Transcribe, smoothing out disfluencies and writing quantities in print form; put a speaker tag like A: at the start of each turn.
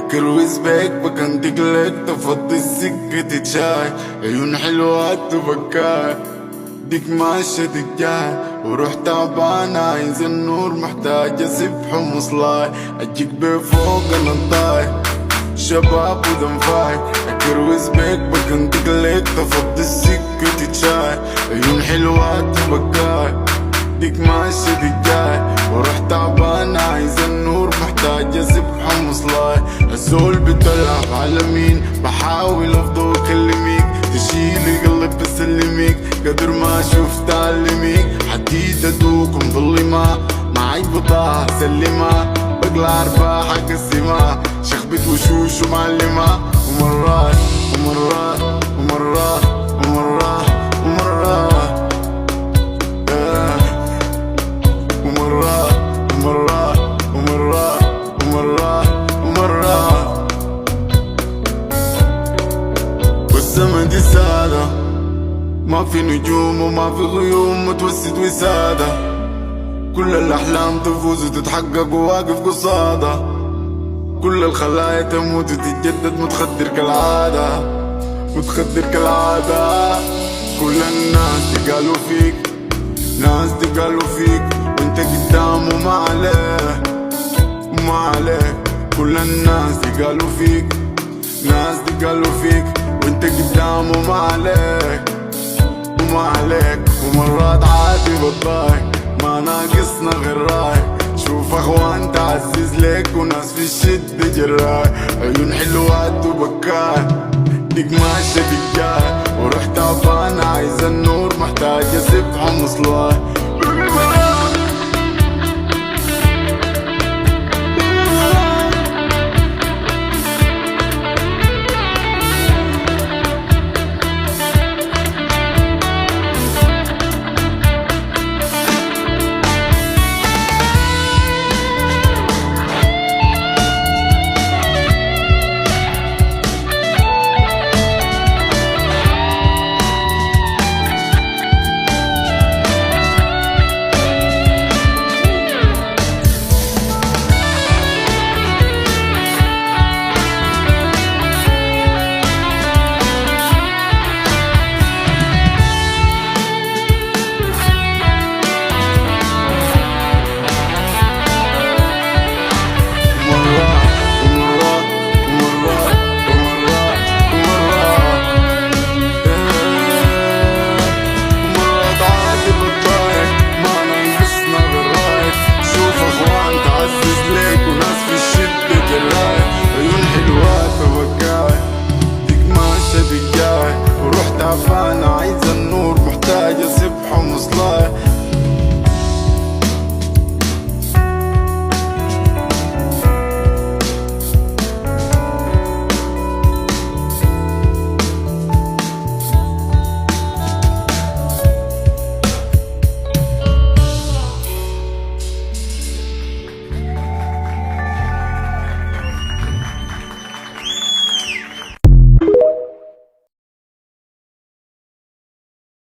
A: اكروز بيك بكنتك لك تفضي السكة شاي، عيون حلوة تبكاي ديك ماشية تجاي، وروح تعبان عايز النور محتاج اسبح ومصلاي، اجيك بفوق النطاي شباب ودنفاي، اكروز بيك بكنتك لك تفضي السكة شاي، عيون حلوة تبكاي ديك ماشية تجاي، وروح تعبان عايز النور محتاج اسبح ومصلاي، الزول بتلعب على مين بحاول افضل اكلميك، تشيلي قلب بسلميك قدر ما شفت علميك، حديد ادوك مظلمة معي بضاعة سلمة، بقلع ارباحك السما شخبت وشوش ومعلمة، ومرات ومرات ومرات ومرات ومرات ومرات ومرات ومرات ومرات ومرات والسما دي سادة ما في نجوم وما في غيوم متوسد وسادة، كل الأحلام تفوز وتتحقق وواقف قصادها، كل الخلايا تموت وتتجدد متخدر كالعادة متخدر كالعادة، كل الناس دي قالوا فيك ناس دي قالوا فيك وانت قدام وما عليه وما عليك، كل الناس دي قالوا فيك ناس دي قالوا فيك وانت قدام وما عليك وما عليك، ومرات عادي بتضايق ما ناقصنا غير راي، شوف اخوان تعزز لك وناس في الشدة جراي، عيون حلوات وبكاي ديك ماشية تجاي، وروح تعبان عايز النور محتاج اسبح ومصلاي،